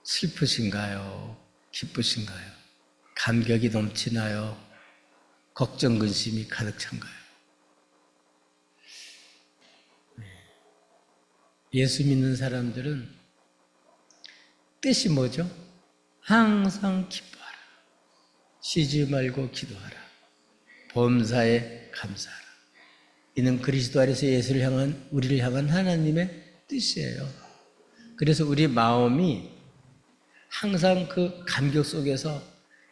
슬프신가요? 기쁘신가요? 감격이 넘치나요? 걱정, 근심이 가득 찬가요? 예수 믿는 사람들은 뜻이 뭐죠? 항상 기뻐하라. 쉬지 말고 기도하라. 범사에 감사하라. 이는 그리스도 안에서 우리를 향한 하나님의 뜻이에요. 그래서 우리 마음이 항상 그 감격 속에서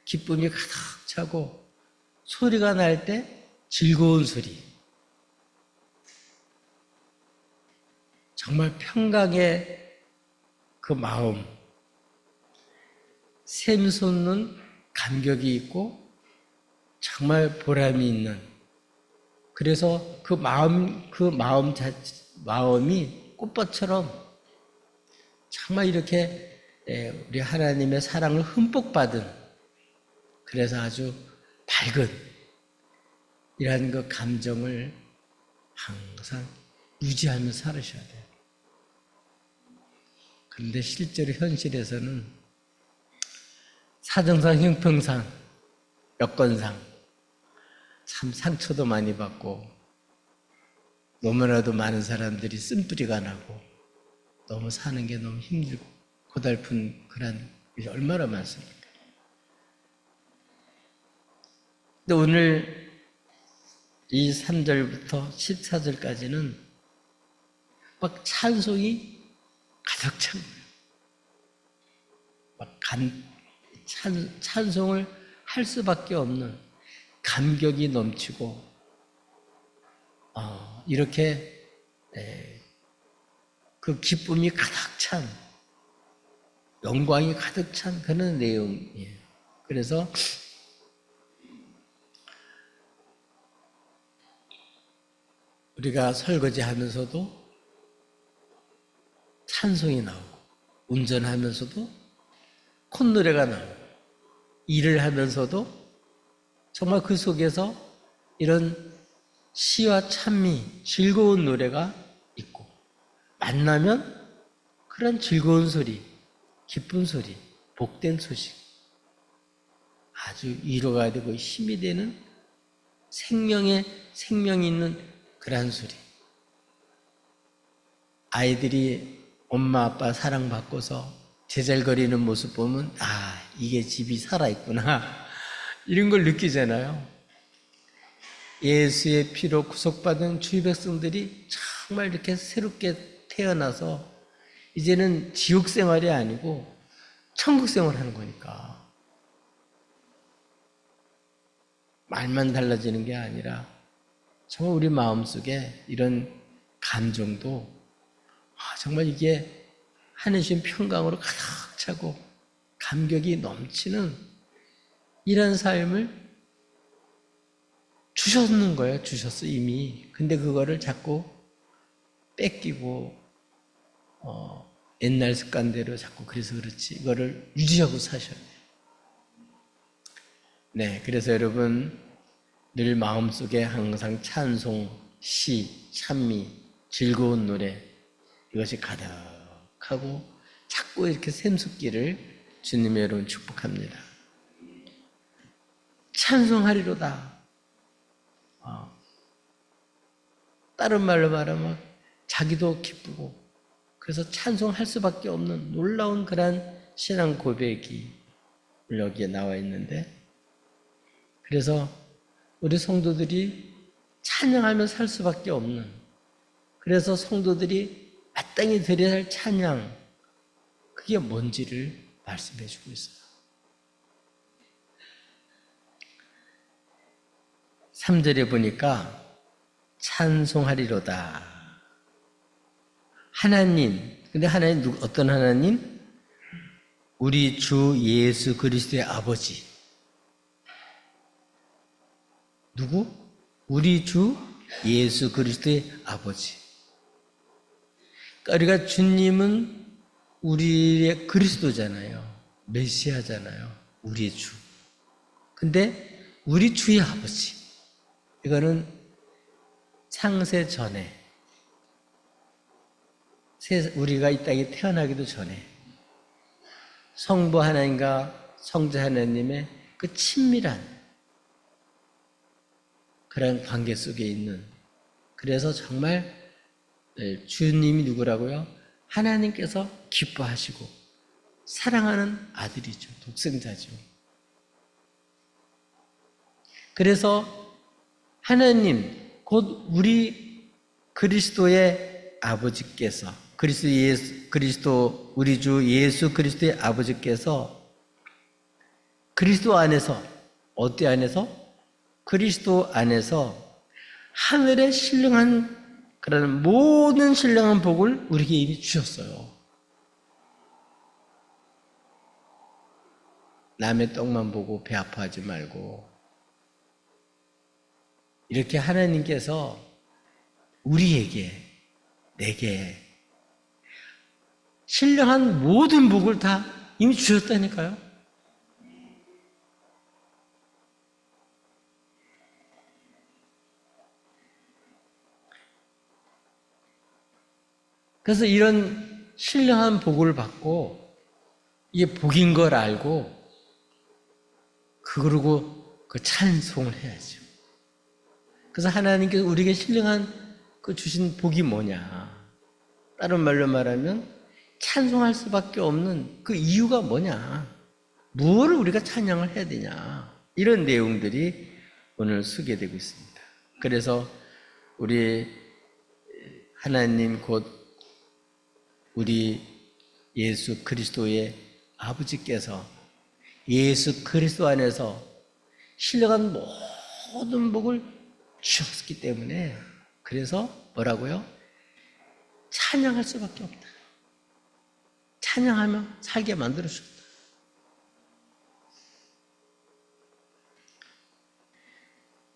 기쁨이 가득 차고 소리가 날 때 즐거운 소리, 정말 평강의 그 마음, 샘솟는 감격이 있고 정말 보람이 있는, 그래서 그 마음이 꽃밭처럼 정말 이렇게 우리 하나님의 사랑을 흠뻑 받은, 그래서 아주 밝은 이러한 그 감정을 항상 유지하며 살으셔야 돼요. 그런데 실제로 현실에서는 사정상, 형평상, 여건상 참 상처도 많이 받고 너무나도 많은 사람들이 쓴뿌리가 나고 너무 사는 게 너무 힘들고 고달픈 그런 일이 얼마나 많습니까? 근데 오늘 이 3절부터 14절까지는 막 찬송이 가득 찬 거예요. 막 찬송을 할 수밖에 없는 감격이 넘치고 이렇게 그 기쁨이 가득 찬, 영광이 가득 찬 그런 내용이에요. 그래서 우리가 설거지하면서도 찬송이 나오고, 운전하면서도 콧노래가 나오고, 일을 하면서도 정말 그 속에서 이런 시와 찬미, 즐거운 노래가 있고, 만나면 그런 즐거운 소리, 기쁜 소리, 복된 소식, 아주 위로가 되고 힘이 되는 생명이 있는 그러한 소리. 아이들이 엄마 아빠 사랑받고서 제잘거리는 모습 보면 이게 집이 살아있구나 이런 걸 느끼잖아요. 예수의 피로 구속받은 주의 백성들이 정말 이렇게 새롭게 태어나서 이제는 지옥 생활이 아니고 천국 생활하는 거니까 말만 달라지는 게 아니라 정말 우리 마음속에 이런 감정도 정말 이게 하늘신 평강으로 가득 차고 감격이 넘치는 이런 삶을 주셨는 거예요. 주셨어 이미. 근데 그거를 자꾸 뺏기고 옛날 습관대로 자꾸 그래서 그렇지 이거를 유지하고 사셔야 돼요. 네, 그래서 여러분 늘 마음속에 항상 찬송, 시, 찬미, 즐거운 노래 이것이 가득하고 자꾸 이렇게 샘솟기를 주님 여러분 축복합니다. 찬송하리로다. 다른 말로 말하면 자기도 기쁘고 그래서 찬송할 수밖에 없는 놀라운 그런 신앙 고백이 여기에 나와 있는데, 그래서 우리 성도들이 찬양하며 살 수밖에 없는, 그래서 성도들이 마땅히 드려야 할 찬양, 그게 뭔지를 말씀해 주고 있어요. 3절에 보니까 찬송하리로다. 하나님, 근데 하나님 어떤 하나님? 우리 주 예수 그리스도의 아버지. 누구? 우리 주 예수 그리스도의 아버지. 그러니까 우리가 주님은 우리의 그리스도잖아요. 메시아잖아요. 우리의 주. 근데 우리 주의 아버지. 이거는 창세 전에, 우리가 이 땅에 태어나기도 전에 성부 하나님과 성자 하나님의 그 친밀한 그런 관계 속에 있는, 그래서 정말 주님이 누구라고요? 하나님께서 기뻐하시고 사랑하는 아들이죠. 독생자죠. 그래서 하나님, 곧 우리 그리스도의 아버지께서, 그리스도 우리 주 예수 그리스도의 아버지께서 그리스도 안에서, 어디 안에서? 그리스도 안에서 하늘의 신령한 그런 모든 신령한 복을 우리에게 이미 주셨어요. 남의 떡만 보고 배 아파하지 말고, 이렇게 하나님께서 우리에게, 내게 신령한 모든 복을 다 이미 주셨다니까요. 그래서 이런 신령한 복을 받고 이게 복인 걸 알고 그러고 그 찬송을 해야죠. 그래서 하나님께서 우리에게 신령한 그 주신 복이 뭐냐? 다른 말로 말하면 찬송할 수밖에 없는 그 이유가 뭐냐? 무엇을 우리가 찬양을 해야 되냐? 이런 내용들이 오늘 소개되고 있습니다. 그래서 우리 하나님 곧 우리 예수 그리스도의 아버지께서 예수 그리스도 안에서 신령한 모든 복을 주셨기 때문에, 그래서 뭐라고요? 찬양할 수밖에 없다. 찬양하며 살게 만들어 주셨다.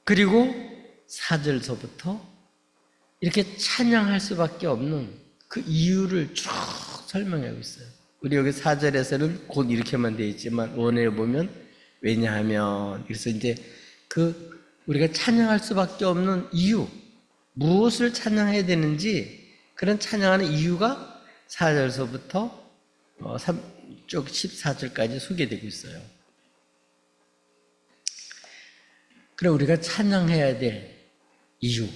그리고 4절서부터 이렇게 찬양할 수밖에 없는 그 이유를 쭉 설명하고 있어요. 우리 여기 4절에서는 곧 이렇게만 되어 있지만 원에 보면 왜냐하면, 그래서 이제 그 우리가 찬양할 수밖에 없는 이유, 무엇을 찬양해야 되는지 그런 찬양하는 이유가 4절서부터 3쪽 14절까지 소개되고 있어요. 그럼 우리가 찬양해야 될 이유,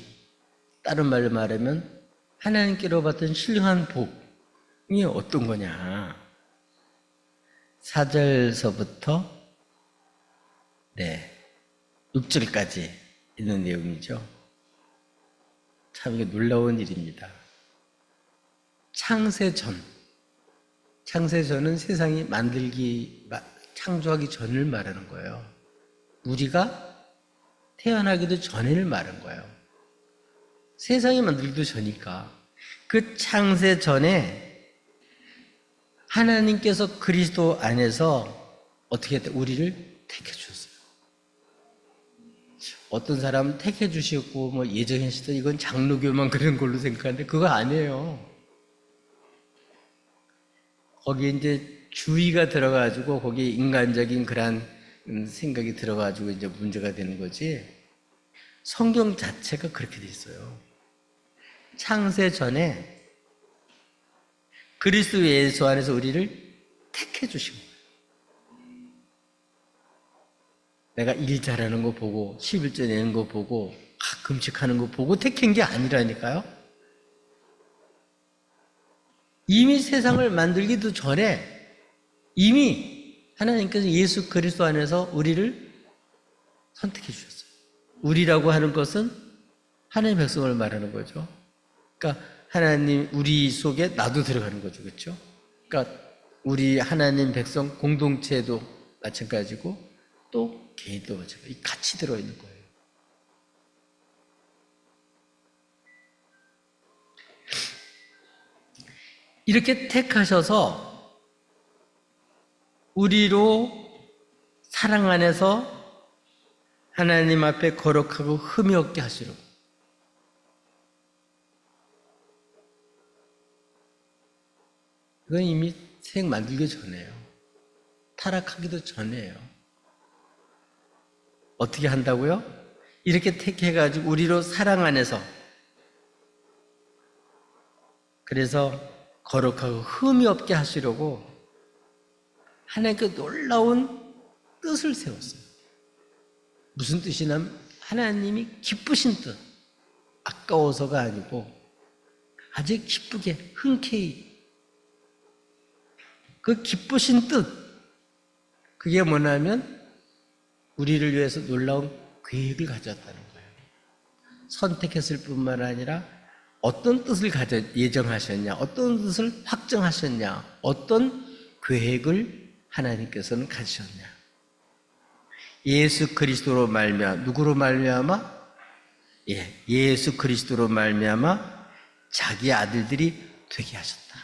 다른 말로 말하면 하나님께로 받은 신령한 복이 어떤 거냐? 4절서부터 6절까지 있는 내용이죠. 참 이게 놀라운 일입니다. 창세전은 세상이 창조하기 전을 말하는 거예요. 우리가 태어나기도 전을 말하는 거예요. 세상이 만들기도 전이니까. 그 창세 전에 하나님께서 그리스도 안에서 어떻게 했다? 우리를 택해 주셨어요. 어떤 사람은 택해 주셨고 뭐 예정해 주셨다, 이건 장로교만 그런 걸로 생각하는데 그거 아니에요. 거기에 이제 주의가 들어가지고 거기에 인간적인 그런 생각이 들어가지고 이제 문제가 되는 거지, 성경 자체가 그렇게 돼 있어요. 창세 전에 그리스도 예수 안에서 우리를 택해 주신 거예요. 내가 일 잘하는 거 보고 11조 내는 거 보고 금식하는 거 보고 택한 게 아니라니까요. 이미 세상을 만들기도 전에 이미 하나님께서 예수 그리스도 안에서 우리를 선택해 주셨어요. 우리라고 하는 것은 하나님의 백성을 말하는 거죠. 그러니까 하나님, 우리 속에 나도 들어가는 거죠. 그렇죠? 그러니까 우리 하나님 백성 공동체도 마찬가지고 또 개인도 마찬가지고 같이 들어있는 거예요. 이렇게 택하셔서 우리로 사랑 안에서 하나님 앞에 거룩하고 흠이 없게 하시려고. 그건 이미 생 만들기 전에요. 타락하기도 전에요. 어떻게 한다고요? 이렇게 택해가지고 우리로 사랑 안에서, 그래서 거룩하고 흠이 없게 하시려고 하나님께 놀라운 뜻을 세웠어요. 무슨 뜻이냐면 하나님이 기쁘신 뜻, 아까워서가 아니고 아주 기쁘게 흔쾌히 그 기쁘신 뜻, 그게 뭐냐면 우리를 위해서 놀라운 계획을 가졌다는 거예요. 선택했을 뿐만 아니라 어떤 뜻을 예정하셨냐, 어떤 뜻을 확정하셨냐, 어떤 계획을 하나님께서는 가지셨냐. 예수 그리스도로 말미암아, 누구로 말미암아? 예수 그리스도로 말미암아 자기 아들들이 되게 하셨다.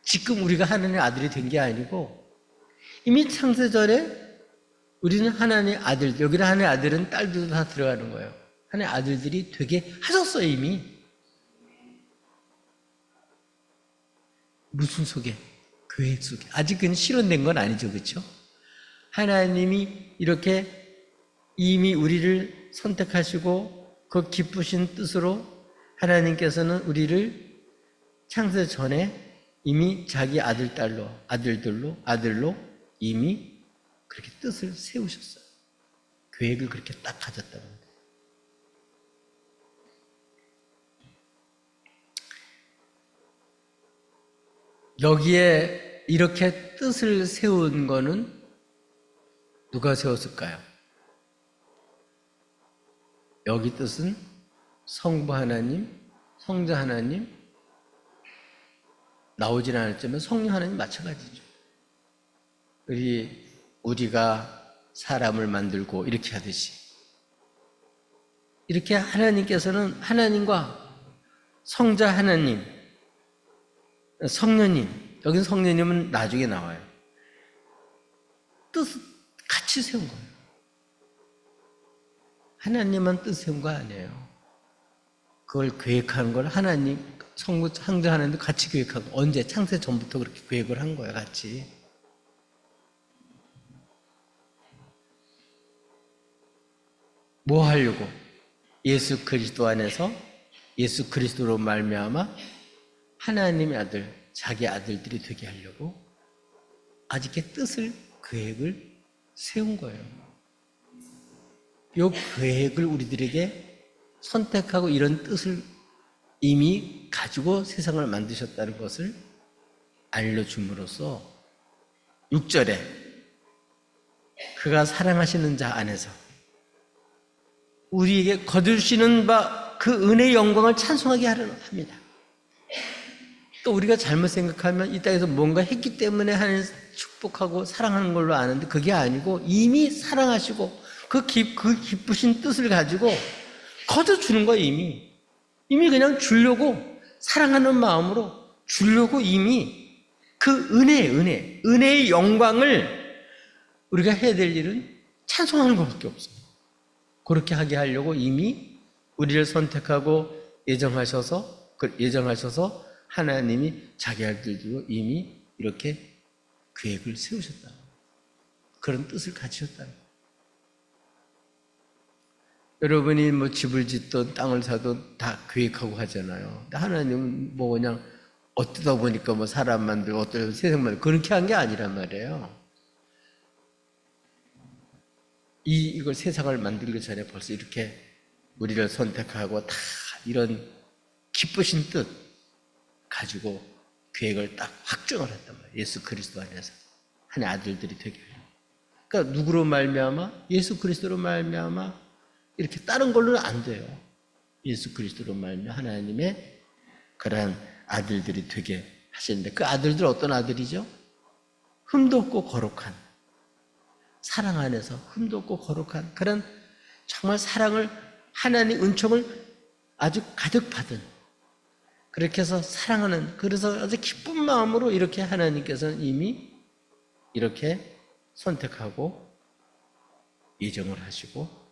지금 우리가 하나님의 아들이 된 게 아니고 이미 창세전에 우리는 하나님의 아들, 여기는 하나님의 아들은 딸들도 다 들어가는 거예요. 하나님의 아들들이 되게 하셨어요, 이미. 무슨 속에? 계획 속에. 아직은 실현된 건 아니죠, 그렇죠? 하나님이 이렇게 이미 우리를 선택하시고 그 기쁘신 뜻으로 하나님께서는 우리를 창세 전에 이미 자기 아들로 이미 그렇게 뜻을 세우셨어요. 계획을 그렇게 딱 가졌다는 거예요. 여기에 이렇게 뜻을 세운 거는 누가 세웠을까요? 여기 뜻은 성부 하나님, 성자 하나님, 나오진 않았지만 성령 하나님 마찬가지죠. 우리가 사람을 만들고 이렇게 하듯이 이렇게 하나님께서는 하나님과 성자 하나님, 성령님, 여기는 성령님은 나중에 나와요. 뜻 같이 세운 거예요. 하나님만 뜻 세운 거 아니에요. 그걸 계획하는 걸 하나님, 성자 하나님도 같이 계획하고, 언제? 창세 전부터 그렇게 계획을 한 거예요, 같이. 뭐 하려고? 예수 그리스도 안에서 예수 그리스도로 말미암아 하나님의 아들, 자기 아들들이 되게 하려고 아직의 뜻을, 계획을 세운 거예요. 이 계획을 우리들에게 선택하고 이런 뜻을 이미 가지고 세상을 만드셨다는 것을 알려줌으로써 6절에 그가 사랑하시는 자 안에서 우리에게 거두시는 바 그 은혜의 영광을 찬송하게 합니다. 또 우리가 잘못 생각하면 이 땅에서 뭔가 했기 때문에 하나님 축복하고 사랑하는 걸로 아는데 그게 아니고 이미 사랑하시고 그 기쁘신 뜻을 가지고 거둬주는 거예요. 이미 그냥 주려고, 사랑하는 마음으로 주려고 이미 그 은혜의 영광을 우리가 해야 될 일은 찬송하는 것밖에 없어요. 그렇게 하게 하려고 이미 우리를 선택하고 예정하셔서 하나님이 자기 아들들로 이미 이렇게 계획을 세우셨다. 그런 뜻을 가지셨다는 거예요. 여러분이 뭐 집을 짓든 땅을 사든 다 계획하고 하잖아요. 근데 하나님은 뭐 그냥 어쩌다 보니까 뭐 사람 만들고 어쩌다 세상 만들고 그렇게 한 게 아니란 말이에요. 이걸 세상을 만들기 전에 벌써 이렇게 우리를 선택하고 다 이런 기쁘신 뜻 가지고 계획을 딱 확정을 했단 말이에요. 예수 그리스도 안에서 하나님의 아들들이 되게 해요. 그러니까 누구로 말미암아? 예수 그리스도로 말미암아 이렇게 다른 걸로는 안 돼요. 예수 그리스도로 말미암아 하나님의 그러한 아들들이 되게 하시는데 그 아들들 어떤 아들이죠? 흠도 없고 거룩한, 사랑 안에서 흠도 없고 거룩한 그런 정말 사랑을, 하나님 은총을 아주 가득 받은, 그렇게 해서 사랑하는, 그래서 아주 기쁜 마음으로 이렇게 하나님께서는 이미 이렇게 선택하고 예정을 하시고,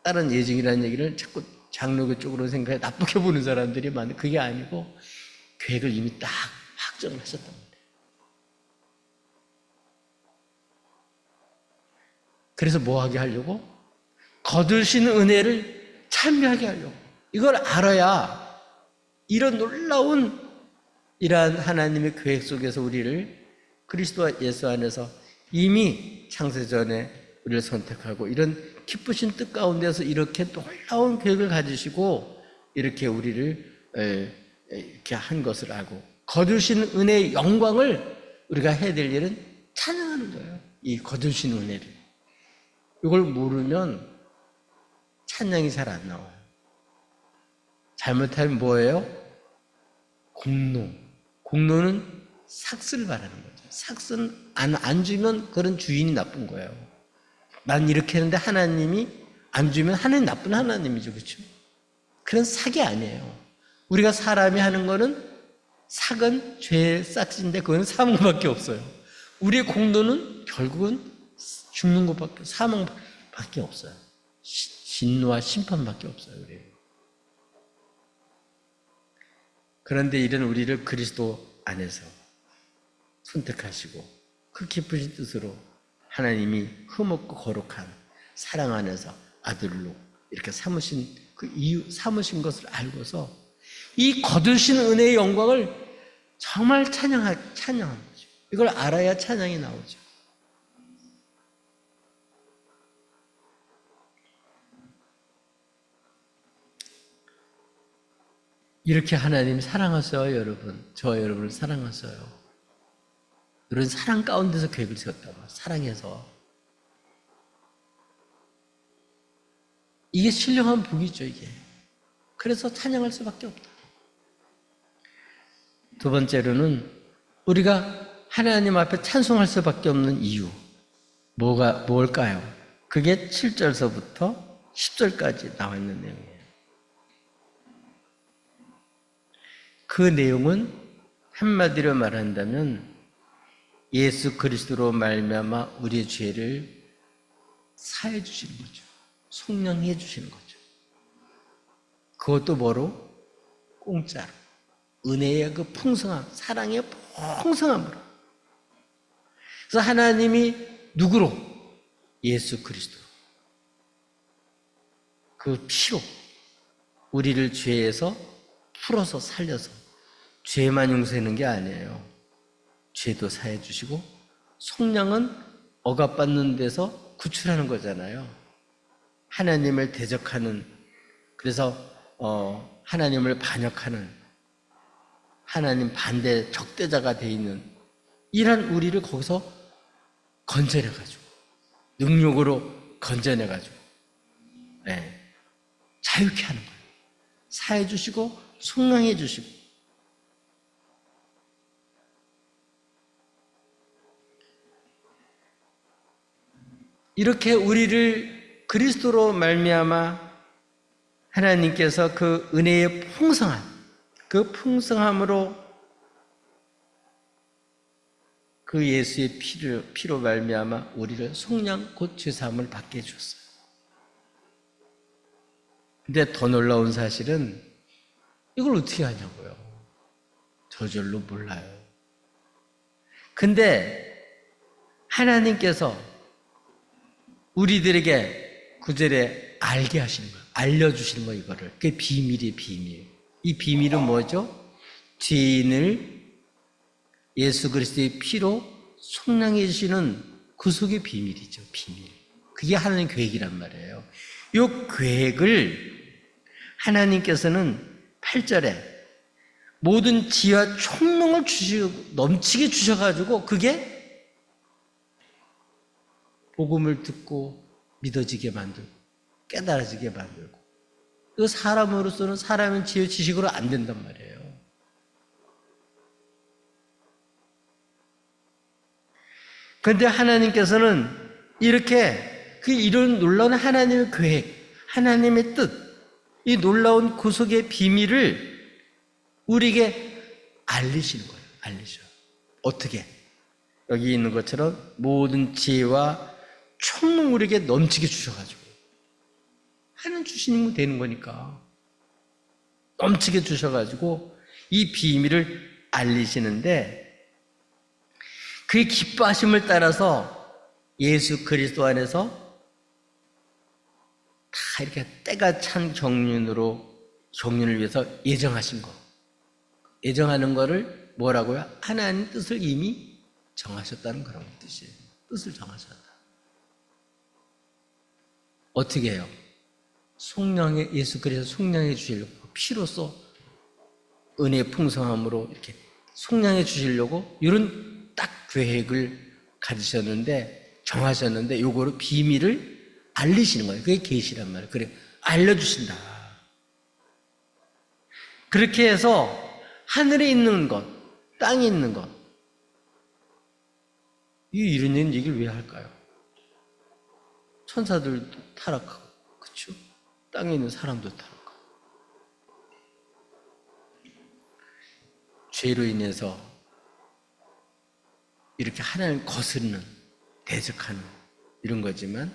다른 예정이라는 얘기를 자꾸 장로교 쪽으로 생각해 나쁘게 보는 사람들이 많은데 그게 아니고 계획을 이미 딱 확정을 하셨단 말이에요. 그래서 뭐 하게 하려고? 거두시는 은혜를 참여하게 하려고. 이걸 알아야 이런 놀라운 이러한 하나님의 계획 속에서 우리를 그리스도 예수 안에서 이미 창세전에 우리를 선택하고 이런 기쁘신 뜻 가운데서 이렇게 놀라운 계획을 가지시고 이렇게 우리를 이렇게 한 것을 알고 거두신 은혜의 영광을 우리가 해야 될 일은 찬양하는 거예요. 이 거두신 은혜를. 이걸 모르면 찬양이 잘 안 나와요. 잘못하면 뭐예요? 공로. 공로는 삭스를 말하는 거죠. 삭스는 안 주면 그런 주인이 나쁜 거예요. 난 이렇게 했는데 하나님이 안 주면 하나님 나쁜 하나님이죠. 그렇죠? 그런 삭이 아니에요. 우리가 사람이 하는 거는 삭은 죄의 싹인데 그거는 사망밖에 없어요. 우리의 공로는 결국은 죽는 것밖에, 사망밖에 없어요. 진노와 심판밖에 없어요. 우리. 그런데 이런 우리를 그리스도 안에서 선택하시고 그 깊으신 뜻으로 하나님이 흠없고 거룩한 사랑 안에서 아들로 이렇게 삼으신 그 이유, 삼으신 것을 알고서 이 거두신 은혜의 영광을 정말 찬양한 거죠. 이걸 알아야 찬양이 나오죠. 이렇게 하나님 사랑하셔요, 여러분. 저 여러분을 사랑하셔요. 이런 사랑 가운데서 계획을 세웠다고. 사랑해서. 이게 신령한 복이죠, 이게. 그래서 찬양할 수밖에 없다. 두 번째로는 우리가 하나님 앞에 찬송할 수밖에 없는 이유. 뭘까요? 그게 7절서부터 10절까지 나와 있는 내용이에요. 그 내용은 한마디로 말한다면 예수 그리스도로 말미암아 우리의 죄를 사해 주시는 거죠. 속량해 주시는 거죠. 그것도 뭐로? 공짜로. 은혜의 그 풍성함, 사랑의 풍성함으로. 그래서 하나님이 누구로? 예수 그리스도로. 그 피로 우리를 죄에서 풀어서 살려서 죄만 용서하는 게 아니에요. 죄도 사해 주시고 속량은 억압받는 데서 구출하는 거잖아요. 하나님을 대적하는, 그래서 하나님을 반역하는, 하나님 반대 적대자가 돼 있는 이런 우리를 거기서 건져내가지고 능력으로 건져내가지고 자유케 하는 거예요. 사해 주시고 속량해 주시고. 이렇게 우리를 그리스도로 말미암아 하나님께서 그 은혜의 풍성한 그 풍성함으로 그 예수의 피로 말미암아 우리를 속량 곧 죄사함을 받게 해주었어요. 근데 더 놀라운 사실은 이걸 어떻게 하냐고요. 저절로 몰라요. 근데 하나님께서 우리들에게 9절에 알게 하시는 거예요. 알려주시는 거예요, 이거를. 그게 비밀이에요, 비밀. 이 비밀은 뭐죠? 죄인을 예수 그리스도의 피로 속량해 주시는 구속의 비밀이죠, 비밀. 그게 하나님 계획이란 말이에요. 이 계획을 하나님께서는 8절에 모든 지혜와 총명을 넘치게 주셔가지고 그게 복음을 듣고 믿어지게 만들고 깨달아지게 만들고, 그 사람으로서는 사람은 지혜 지식으로 안 된단 말이에요. 그런데 하나님께서는 이렇게 그 이런 놀라운 하나님의 계획, 하나님의 뜻, 이 놀라운 구속의 비밀을 우리에게 알리시는 거예요. 알리셔요. 어떻게? 여기 있는 것처럼 모든 지혜와 총명 우리에게 넘치게 주셔가지고 하나님 주시면 되는 거니까 넘치게 주셔가지고 이 비밀을 알리시는데, 그의 기뻐하심을 따라서 예수 그리스도 안에서 다 이렇게 때가 찬 경륜을 위해서 예정하신 거, 예정하는 거를 뭐라고요? 하나님 뜻을 이미 정하셨다는 그런 뜻이에요. 뜻을 정하셨다. 어떻게 해요? 속량의 예수 그리스도 속량해 주시려고 피로써 은혜의 풍성함으로 이렇게 속량해 주시려고 이런 딱 계획을 가지셨는데 정하셨는데 요거를 비밀을 알리시는 거예요. 그게 계시란 말이에요. 그래 알려주신다. 그렇게 해서 하늘에 있는 것, 땅에 있는 것 이런 얘기를 왜 할까요? 천사들도 타락하고 그렇죠? 땅에 있는 사람도 타락하고 죄로 인해서 이렇게 하나님을 거스르는 대적하는 이런 거지만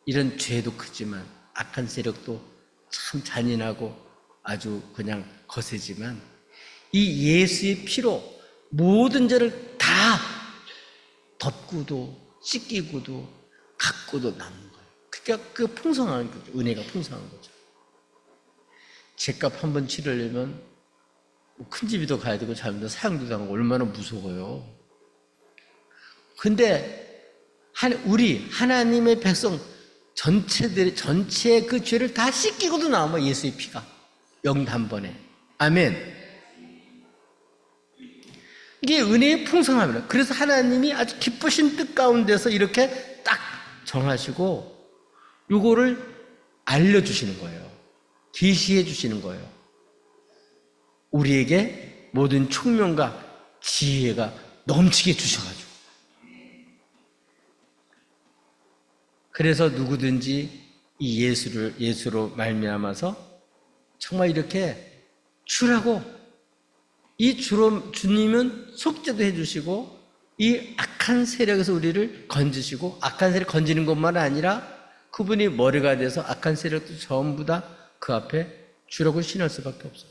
이런 죄도 크지만 악한 세력도 참 잔인하고 아주 그냥 거세지만 이 예수의 피로 모든 죄를 다 덮고도 씻기고도 갖고도 남는 거예요. 그러니까 그 풍성한 거죠. 은혜가 풍성한 거죠. 죄값 한 번 치르려면 큰 집이도 가야 되고 잘못하면 사형도 당하고 얼마나 무서워요. 근데 우리 하나님의 백성 전체의 그 죄를 다 씻기고도 나와 예수의 피가 영단번에. 아멘. 이게 은혜의 풍성함이에요. 그래서 하나님이 아주 기쁘신 뜻 가운데서 이렇게 딱 정하시고 요거를 알려주시는 거예요. 계시해 주시는 거예요. 우리에게 모든 총명과 지혜가 넘치게 주셔가지고. 그래서 누구든지 이 예수로 말미암아서 정말 이렇게 주라고 이 주님은 속죄도 해주시고 이 악한 세력에서 우리를 건지시고 악한 세력 건지는 것만 아니라 그분이 머리가 돼서 악한 세력도 전부 다 그 앞에 주라고 신할 수밖에 없어요.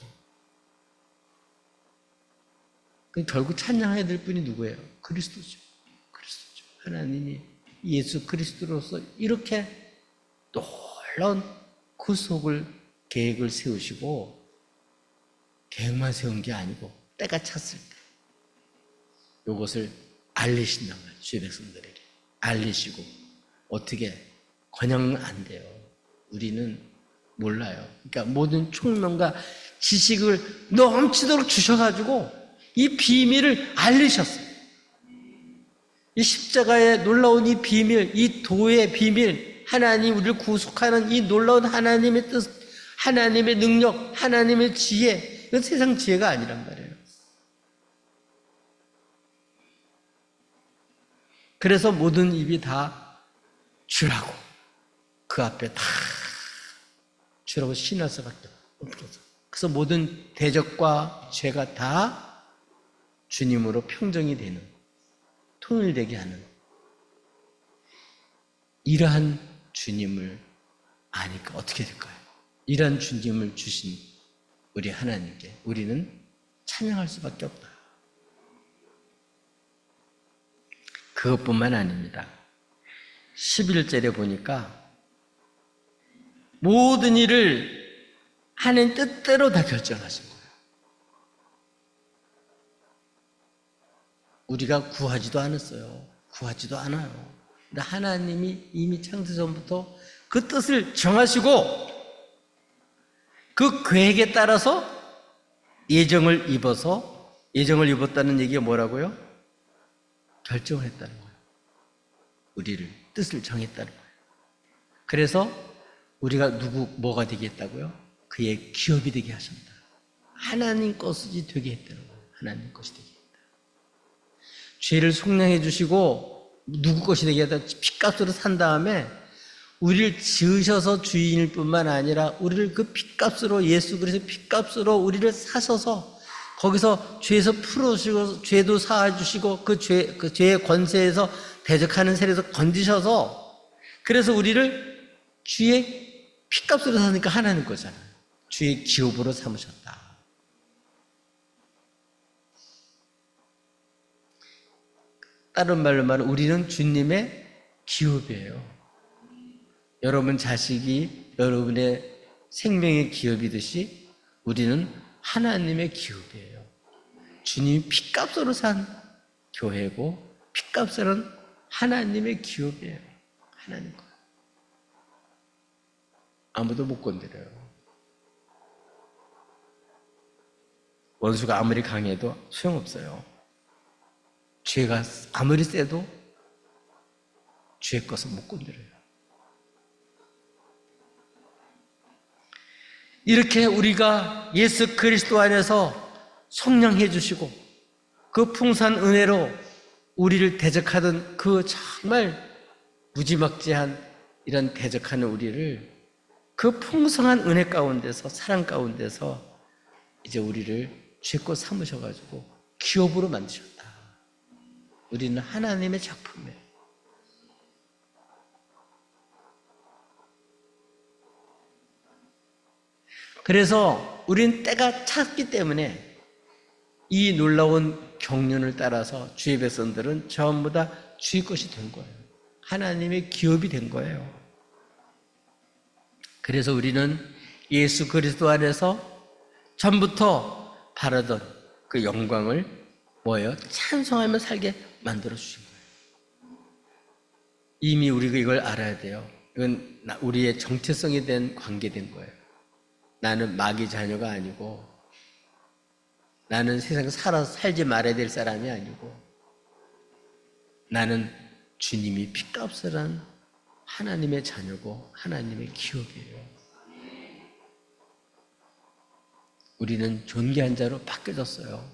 결국 찬양해야 될 분이 누구예요? 그리스도죠. 그리스도죠. 하나님이 예수 그리스도로서 이렇게 놀라운 구속을 계획을 세우시고 계획만 세운 게 아니고 때가 찼을 때 이것을 알리신단 말이에요. 주의 백성들에게 알리시고 어떻게 그냥 안 돼요. 우리는 몰라요. 그러니까 모든 총명과 지식을 넘치도록 주셔가지고 이 비밀을 알리셨어요. 이 십자가의 놀라운 이 비밀, 이 도의 비밀, 하나님 우리를 구속하는 이 놀라운 하나님의 뜻, 하나님의 능력, 하나님의 지혜, 이건 세상 지혜가 아니란 말이에요. 그래서 모든 입이 다 주라고 그 앞에 다 주라고 신할 수밖에 없어서 그래서 모든 대적과 죄가 다 주님으로 평정이 되는 통일되게 하는 이러한 주님을 아니까 어떻게 될까요? 이러한 주님을 주신 우리 하나님께 우리는 찬양할 수밖에 없다. 그것뿐만 아닙니다. 11절에 보니까 모든 일을 하나님 뜻대로 다 결정하신 거예요. 우리가 구하지도 않았어요. 구하지도 않아요. 근데 하나님이 이미 창세전부터 그 뜻을 정하시고 그 계획에 따라서 예정을 입었다는 얘기가 뭐라고요? 결정을 했다는 거예요. 우리를 뜻을 정했다는 거예요. 그래서 우리가 뭐가 되겠다고요? 그의 기업이 되게 하셨다. 하나님 것이 되게 했다는 거예요. 하나님 것이 되게 했다. 죄를 속량해 주시고 누구 것이 되게 했다. 핏값으로 산 다음에 우리를 지으셔서 주인일 뿐만 아니라 우리를 그 핏값으로 예수 그리스도 핏값으로 우리를 사셔서 거기서 죄에서 풀어주시고 죄도 사해주시고 그 죄의 권세에서 대적하는 세력에서 건지셔서 그래서 우리를 주의 핏값으로 사니까 하나님 거잖아요. 주의 기업으로 삼으셨다. 다른 말로 말하면 우리는 주님의 기업이에요. 여러분 자식이 여러분의 생명의 기업이듯이 우리는 하나님의 기업이에요. 주님이 핏값으로 산 교회고 핏값으로는 하나님의 기업이에요. 하나님 거. 아무도 못 건드려요. 원수가 아무리 강해도 소용없어요. 죄가 아무리 세도 죄의 것은 못 건드려요. 이렇게 우리가 예수 그리스도 안에서 속량해 주시고 그 풍성한 은혜로 우리를 대적하던 그 정말 무지막지한 이런 대적하는 우리를 그 풍성한 은혜 가운데서 사랑 가운데서 이제 우리를 죄것 삼으셔가지고 기업으로 만드셨다. 우리는 하나님의 작품이에요. 그래서 우리는 때가 찼기 때문에 이 놀라운 경륜을 따라서 주의 백성들은 전부 다 주의 것이 된 거예요. 하나님의 기업이 된 거예요. 그래서 우리는 예수 그리스도 안에서 전부터 바라던 그 영광을 뭐예요? 찬송하며 살게 만들어 주신 거예요. 이미 우리가 이걸 알아야 돼요. 이건 우리의 정체성이 된 관계된 거예요. 나는 마귀 자녀가 아니고 나는 세상에 살지 말아야 될 사람이 아니고 나는 주님이 핏값을 한 하나님의 자녀고 하나님의 기업이에요. 우리는 존귀한 자로 바뀌어졌어요.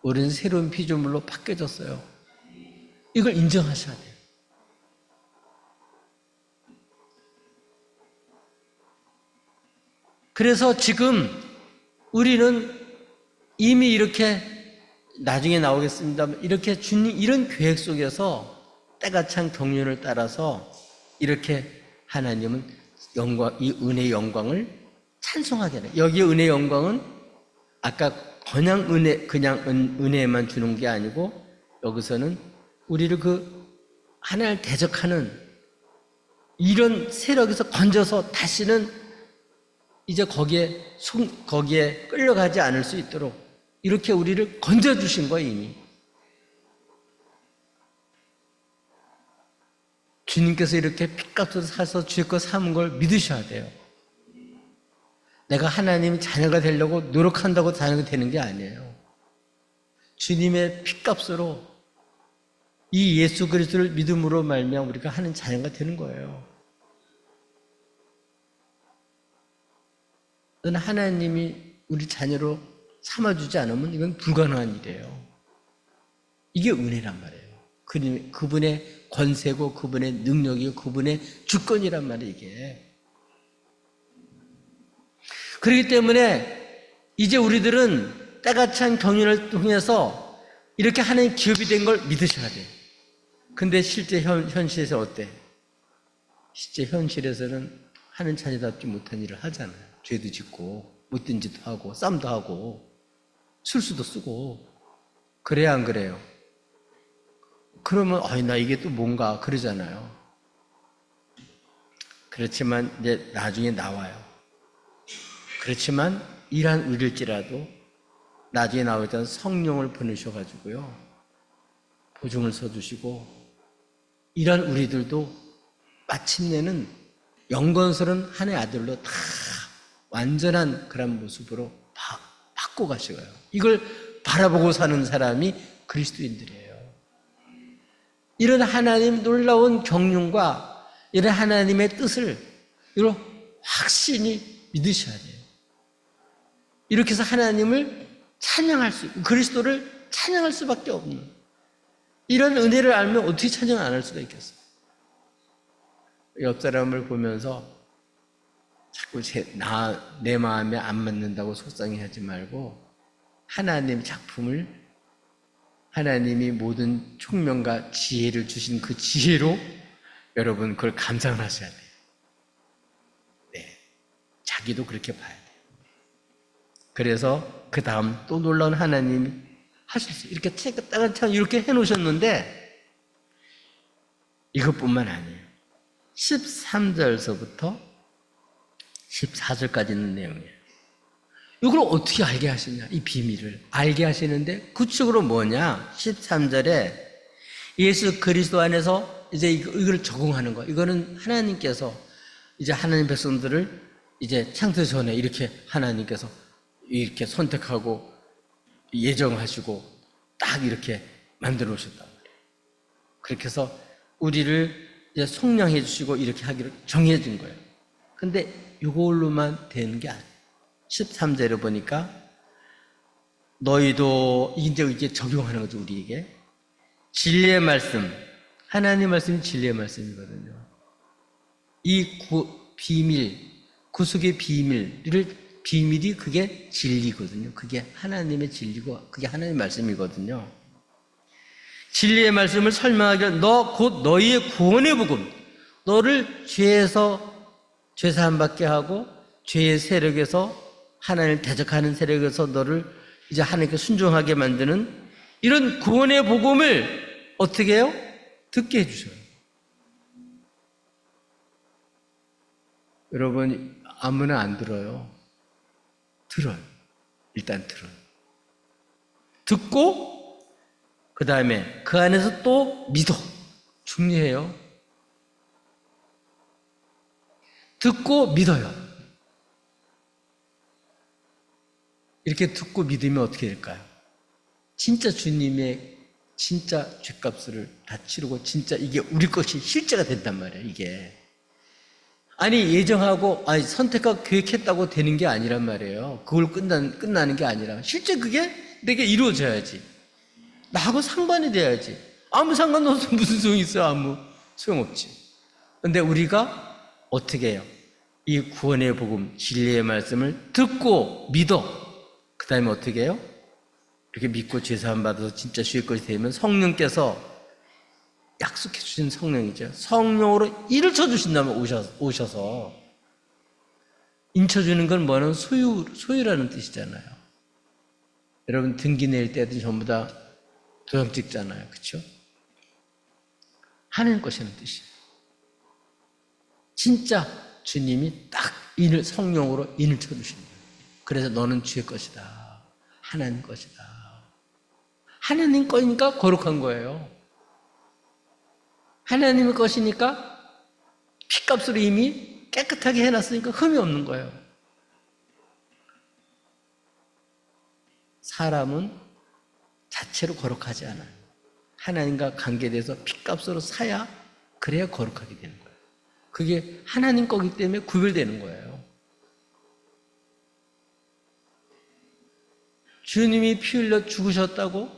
우리는 새로운 피조물로 바뀌어졌어요. 이걸 인정하셔야 돼요. 그래서 지금 우리는 이미 이렇게 나중에 나오겠습니다만 이렇게 주님 이런 계획 속에서 때가 찬 경륜을 따라서 이렇게 하나님은 영광, 이 은혜의 영광을 찬송하게 해요. 여기에 은혜의 영광은 아까 그냥 은혜만 주는 게 아니고 여기서는 우리를 그 하나님을 대적하는 이런 세력에서 건져서 다시는 이제 거기에 끌려가지 않을 수 있도록 이렇게 우리를 건져주신 거예요, 이미. 주님께서 이렇게 핏값으로 사서 주의 것 삼은 걸 믿으셔야 돼요. 내가 하나님 자녀가 되려고 노력한다고 자녀가 되는 게 아니에요. 주님의 핏값으로 이 예수 그리스도를 믿음으로 말미암아 우리가 하는 자녀가 되는 거예요. 그건 하나님이 우리 자녀로 삼아주지 않으면 이건 불가능한 일이에요. 이게 은혜란 말이에요. 그분의 권세고 그분의 능력이고 그분의 주권이란 말이에요, 이게. 그렇기 때문에 이제 우리들은 때가 찬 경륜을 통해서 이렇게 하나님 기업이 된 걸 믿으셔야 돼요. 근데 실제 현실에서 어때? 실제 현실에서는 하는 자녀답지 못한 일을 하잖아요. 죄도 짓고 못된 짓도 하고 싸움도 하고 술수도 쓰고 그래야 안 그래요? 그러면 나 이게 또 뭔가 그러잖아요. 그렇지만 이제 나중에 나와요. 그렇지만 이러한 의일지라도 나중에 나올 때는 성령을 보내셔가지고요 보증을 서주시고 이러한 우리들도 마침내는 영광스러운 하나의 아들로 다 완전한 그런 모습으로 바꿔 가시고요. 이걸 바라보고 사는 사람이 그리스도인들이에요. 이런 하나님 놀라운 경륜과 이런 하나님의 뜻을 이런 확신이 믿으셔야 돼요. 이렇게 해서 하나님을 찬양할 수 있고 그리스도를 찬양할 수밖에 없는 이런 은혜를 알면 어떻게 찬양 안 할 수가 있겠어요? 옆 사람을 보면서 자꾸 내 마음에 안 맞는다고 속상해하지 말고 하나님 작품을 하나님이 모든 총명과 지혜를 주신 그 지혜로 여러분 그걸 감상을 하셔야 돼요. 네, 자기도 그렇게 봐야 돼요. 그래서 그 다음 또 놀라운 하나님이 하셨어요. 이렇게 따뜻하게 이렇게 해놓으셨는데 이것뿐만 아니에요. 13절서부터 14절까지 있는 내용이에요. 이걸 어떻게 알게 하시냐? 이 비밀을 알게 하시는데 구체적으로 뭐냐? 13절에 예수 그리스도 안에서 이제 이걸 적응하는 거. 이거는 하나님께서 이제 하나님 백성들을 이제 창세 전에 이렇게 하나님께서 이렇게 선택하고 예정하시고 딱 이렇게 만들어 오셨단 말이에요. 그렇게 해서 우리를 이제 속량해 주시고 이렇게 하기로 정해진 거예요. 근데 이걸로만 되는 게 아니에요. 13절에 보니까 너희도 이제 적용하는 거죠, 우리에게. 진리의 말씀, 하나님 말씀이 진리의 말씀이거든요. 이 비밀, 구속의 비밀이 그게 진리거든요. 그게 하나님의 진리고 그게 하나님의 말씀이거든요. 진리의 말씀을 설명하기를 너 곧 너희의 구원의 복음, 너를 죄에서 죄사함 받게 하고 죄의 세력에서 하나님을 대적하는 세력에서 너를 이제 하나님께 순종하게 만드는 이런 구원의 복음을 어떻게 해요? 듣게 해주셔요. 여러분, 아무나 안 들어요. 들어요. 일단 들어요. 듣고 그 다음에 그 안에서 또 믿어. 중요해요. 듣고 믿어요. 이렇게 듣고 믿으면 어떻게 될까요? 진짜 주님의 진짜 죗값을 다 치르고 진짜 이게 우리 것이 실제가 된단 말이에요. 이게 아니 예정하고 선택하고 계획했다고 되는 게 아니란 말이에요. 그걸 끝나는 게 아니라 실제 그게 내게 이루어져야지. 나하고 상관이 돼야지. 아무 상관없어. 무슨 소용이 있어요? 아무 소용없지. 근데 우리가 어떻게 해요? 이 구원의 복음, 진리의 말씀을 듣고 믿어. 그 다음에 어떻게 해요? 이렇게 믿고 죄사함 받아서 진짜 주의 것이 되면 성령께서 약속해 주신 성령이죠. 성령으로 일을 쳐주신다면 오셔서 인쳐주는 건 뭐는 소유라는 뜻이잖아요. 여러분 등기 낼 때도 전부 다 도장 찍잖아요. 그렇죠? 하는 것이라는 뜻이에요. 진짜 주님이 딱 성령으로 인을 쳐주신 거예요. 그래서 너는 주의 것이다. 하나님 것이다. 하나님 거니까 거룩한 거예요. 하나님의 것이니까 피값으로 이미 깨끗하게 해놨으니까 흠이 없는 거예요. 사람은 자체로 거룩하지 않아요. 하나님과 관계돼서 피값으로 사야 그래야 거룩하게 되는 거예요. 그게 하나님 거기 때문에 구별되는 거예요. 주님이 피 흘려 죽으셨다고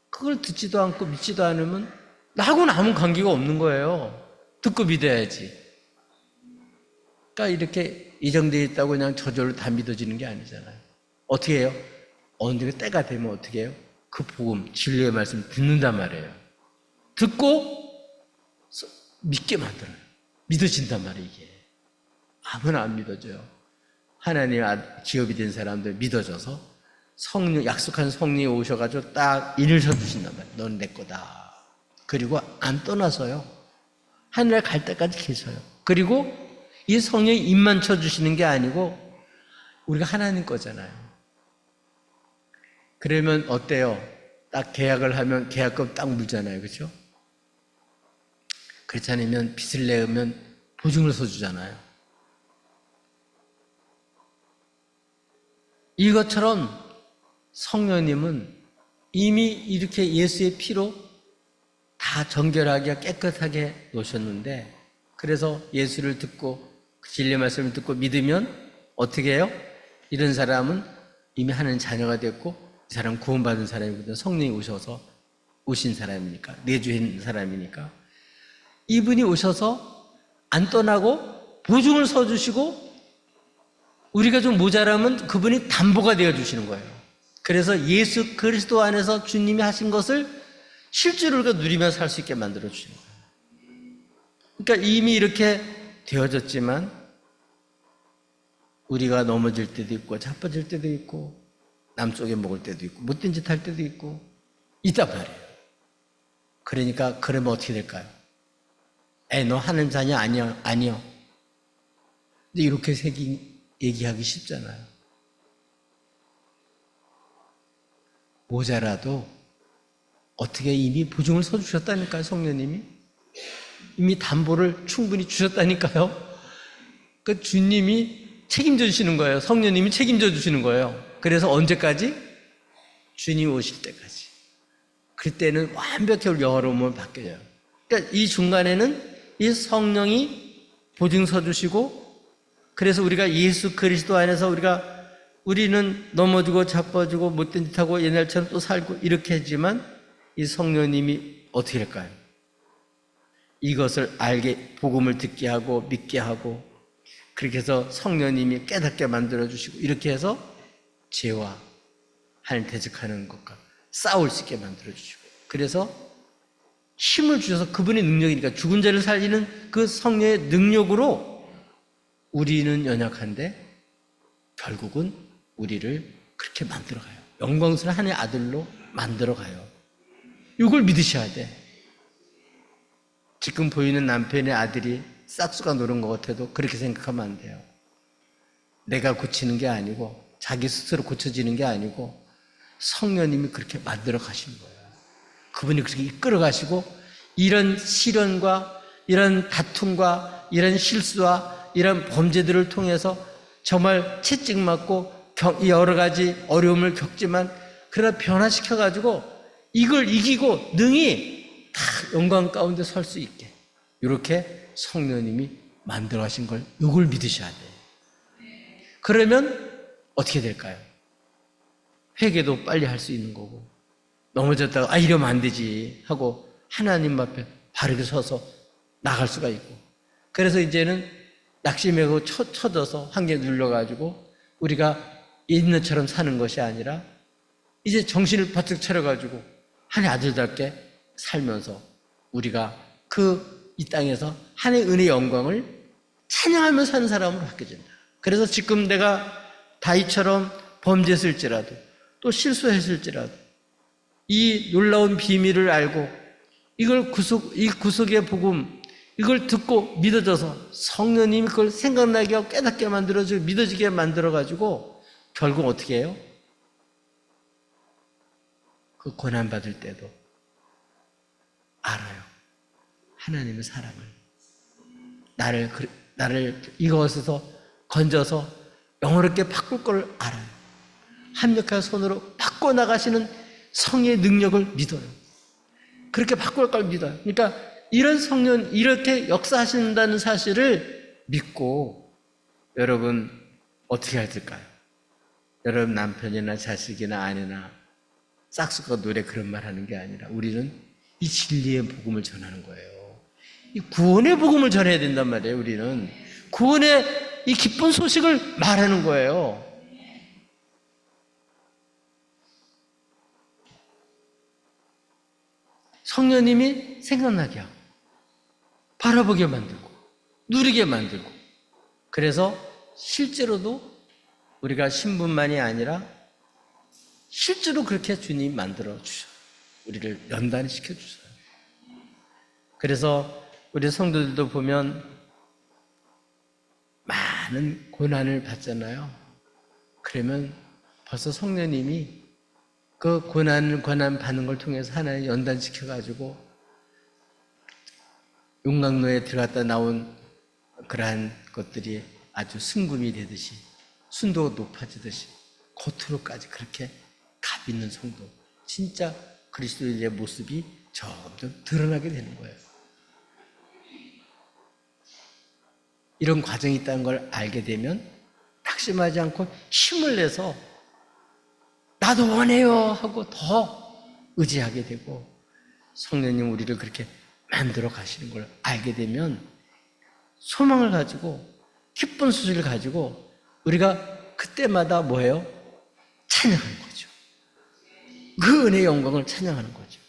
그걸 듣지도 않고 믿지도 않으면 나하고는 아무 관계가 없는 거예요. 듣고 믿어야지. 그러니까 이렇게 예정되어 있다고 그냥 저절로 다 믿어지는 게 아니잖아요. 어떻게 해요? 언제 때가 되면 어떻게 해요? 그 복음, 진리의 말씀 듣는단 말이에요. 듣고 믿게 만들어요. 믿어진단 말이에요, 이게. 아무나 안 믿어져요. 하나님 기업이 된 사람들 믿어져서 약속한 성령이 오셔가지고 딱 인을 서주신단 말이에요. 너는 내 거다. 그리고 안 떠나서요. 하늘에 갈 때까지 계셔요. 그리고 이 성령이 입만 쳐주시는 게 아니고 우리가 하나님 거잖아요. 그러면 어때요? 딱 계약을 하면 계약금 딱 물잖아요. 그렇죠? 그렇지 않으면 빚을 내면 보증을 서주잖아요. 이것처럼 성령님은 이미 이렇게 예수의 피로 다 정결하게 깨끗하게 놓으셨는데 그래서 예수를 듣고 진리의 말씀을 듣고 믿으면 어떻게 해요? 이런 사람은 이미 하나님 자녀가 됐고 이 사람은 구원받은 사람이거든요. 성령이 오셔서 오신 사람이니까 내주한 사람이니까 이분이 오셔서 안 떠나고 보증을 서주시고 우리가 좀 모자라면 그분이 담보가 되어주시는 거예요. 그래서 예수 그리스도 안에서 주님이 하신 것을 실제로 우리가 누리며 살 수 있게 만들어주시는 거예요. 그러니까 이미 이렇게 되어졌지만 우리가 넘어질 때도 있고 자빠질 때도 있고 남쪽에 먹을 때도 있고 못된 짓 할 때도 있고 있단 말이에요. 그러니까 그러면 어떻게 될까요? 너 하는 자냐? 아니요. 근데 이렇게 얘기하기 쉽잖아요. 모자라도 어떻게 이미 보증을 서주셨다니까요, 성령님이. 이미 담보를 충분히 주셨다니까요. 그 주님이 책임져 주시는 거예요. 성령님이 책임져 주시는 거예요. 그래서 언제까지? 주님 오실 때까지. 그때는 완벽히 영화로움을 바뀌어요. 그러니까 이 중간에는 이 성령이 보증서 주시고, 그래서 우리가 예수 그리스도 안에서 우리는 넘어지고 자빠지고 못된 짓하고 옛날처럼 또 살고 이렇게 했지만, 이 성령님이 어떻게 할까요? 이것을 알게, 복음을 듣게 하고 믿게 하고, 그렇게 해서 성령님이 깨닫게 만들어 주시고, 이렇게 해서 죄와 하나님 대적하는 것과 싸울 수 있게 만들어 주시고, 그래서 힘을 주셔서, 그분의 능력이니까 죽은 자를 살리는 그 성령의 능력으로 우리는 연약한데 결국은 우리를 그렇게 만들어 가요. 영광스러운 하나님의 아들로 만들어 가요. 이걸 믿으셔야 돼. 지금 보이는 남편의 아들이 싹수가 노른 것 같아도 그렇게 생각하면 안 돼요. 내가 고치는 게 아니고, 자기 스스로 고쳐지는 게 아니고 성령님이 그렇게 만들어 가신 거예요. 그분이 그렇게 이끌어 가시고, 이런 시련과 이런 다툼과 이런 실수와 이런 범죄들을 통해서 정말 채찍맞고 여러 가지 어려움을 겪지만, 그러나 변화시켜 가지고 이걸 이기고 능히 다 영광 가운데 설 수 있게, 이렇게 성령님이 만들어 가신 걸, 이걸 믿으셔야 돼요. 그러면 어떻게 될까요? 회개도 빨리 할 수 있는 거고, 넘어졌다가 이러면 안 되지 하고 하나님 앞에 바르게 서서 나갈 수가 있고, 그래서 이제는 낙심하고 쳐져서 한개 눌러가지고 우리가 옛날처럼 사는 것이 아니라 이제 정신을 바짝 차려가지고 하나님 아들답게 살면서 우리가 이 땅에서 하나님의 은혜의 영광을 찬양하며 사는 사람으로 바뀌어진다. 그래서 지금 내가 다윗처럼 범죄했을지라도 또 실수했을지라도 이 놀라운 비밀을 알고 이 구속의 복음, 이걸 듣고 믿어져서 성령님이 그걸 생각나게 하고 깨닫게 만들어주고 믿어지게 만들어가지고 결국 어떻게 해요? 그 고난받을 때도 알아요. 하나님의 사랑을. 나를 이것에서 건져서 영원롭게 바꿀 걸 알아요. 합력한 손으로 바꿔나가시는 성의 능력을 믿어요. 그렇게 바꿀 걸 믿어요. 그러니까 이런 성령, 이렇게 역사하신다는 사실을 믿고 여러분 어떻게 해야 될까요? 여러분 남편이나 자식이나 아내나 싹수가 노래 그런 말 하는 게 아니라 우리는 이 진리의 복음을 전하는 거예요. 이 구원의 복음을 전해야 된단 말이에요. 우리는 구원의 이 기쁜 소식을 말하는 거예요. 성령님이 생각나게 하고 바라보게 만들고 누리게 만들고, 그래서 실제로도 우리가 신분만이 아니라 실제로 그렇게 주님이 만들어 주셔요. 우리를 연단을 시켜주셔요. 그래서 우리 성도들도 보면 많은 고난을 받잖아요. 그러면 벌써 성령님이 그 고난 받는 걸 통해서 하나님 연단시켜가지고 용광로에 들어갔다 나온 그러한 것들이 아주 순금이 되듯이 순도가 높아지듯이 겉으로까지 그렇게 값 있는 성도, 진짜 그리스도인의 모습이 점점 드러나게 되는 거예요. 이런 과정이 있다는 걸 알게 되면 낙심하지 않고 힘을 내서 나도 원해요 하고 더 의지하게 되고, 성령님 우리를 그렇게 만들어 가시는 걸 알게 되면 소망을 가지고 기쁜 소식을 가지고 우리가 그때마다 뭐예요? 찬양하는 거죠. 그 은혜의 영광을 찬양하는 거죠.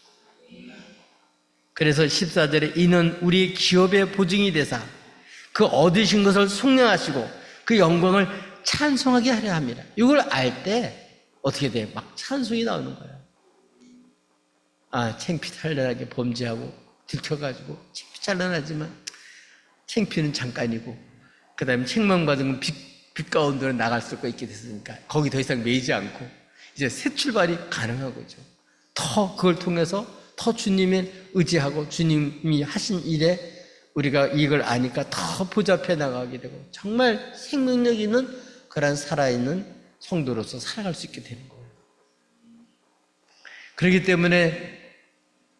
그래서 14절에 이는 우리의 기업의 보증이 되사 그 얻으신 것을 속량하시고 그 영광을 찬송하게 하려 합니다. 이걸 알 때 어떻게 돼요? 막 찬송이 나오는 거예요. 창피탈란하게 범죄하고 들켜가지고 창피탈란하지만 창피는 잠깐이고 그 다음에 책망받은 건 빛 가운데로 나갈 수가 있게 됐으니까 거기 더 이상 매이지 않고 이제 새 출발이 가능한 거죠. 더 그걸 통해서 더 주님을 의지하고 주님이 하신 일에 우리가 이걸 아니까 더 보잡해 나가게 되고 정말 생명력 있는 그런 살아있는 성도로서 살아갈 수 있게 되는 거예요. 그렇기 때문에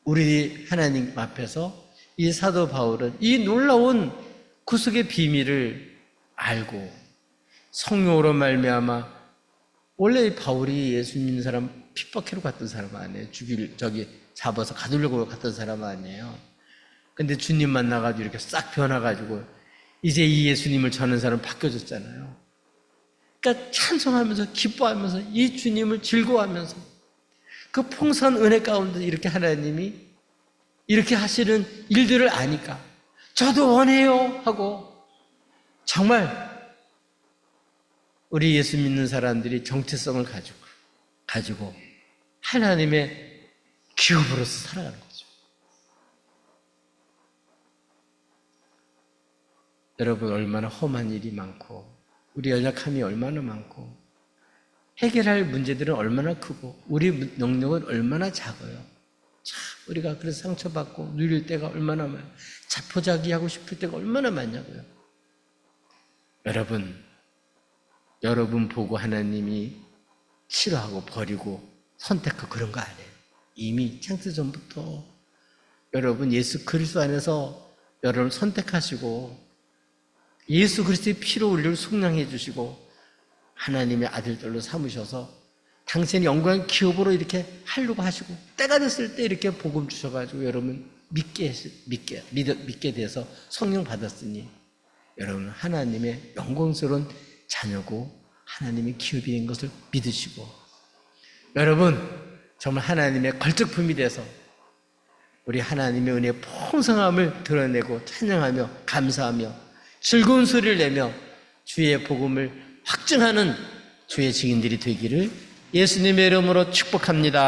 우리 하나님 앞에서 이 사도 바울은 이 놀라운 구속의 비밀을 알고 성령으로 말미암아 원래 바울이 예수 믿는 사람 핍박해로 갔던 사람 아니에요. 잡아서 가두려고 갔던 사람 아니에요. 근데 주님 만나가지고 이렇게 싹 변화가지고 이제 이 예수님을 전하는 사람 바뀌어졌잖아요. 그러니까 찬송하면서 기뻐하면서 이 주님을 즐거워하면서 그 풍성한 은혜 가운데 이렇게 하나님이 이렇게 하시는 일들을 아니까 저도 원해요 하고 정말 우리 예수 믿는 사람들이 정체성을 가지고 하나님의 기업으로서 살아가는 거죠. 여러분 얼마나 험한 일이 많고 우리 연약함이 얼마나 많고 해결할 문제들은 얼마나 크고 우리 능력은 얼마나 작아요. 참 우리가 그래서 상처받고 누릴 때가 얼마나 많아요. 자포자기하고 싶을 때가 얼마나 많냐고요. 여러분 보고 하나님이 싫어하고 버리고 선택하고 그런 거 아니에요. 이미 창세전부터 여러분 예수 그리스도 안에서 여러분을 선택하시고 예수 그리스도의 피로 우리를 속량해 주시고 하나님의 아들들로 삼으셔서 당신의 영광의 기업으로 이렇게 하려고 하시고 때가 됐을 때 이렇게 복음 주셔가지고 여러분 믿게 돼서 성령 받았으니 여러분은 하나님의 영광스러운 자녀고 하나님의 기업이 된 것을 믿으시고 여러분 정말 하나님의 걸작품이 돼서 우리 하나님의 은혜의 풍성함을 드러내고 찬양하며 감사하며 즐거운 소리를 내며 주의 복음을 확증하는 주의 증인들이 되기를 예수님의 이름으로 축복합니다.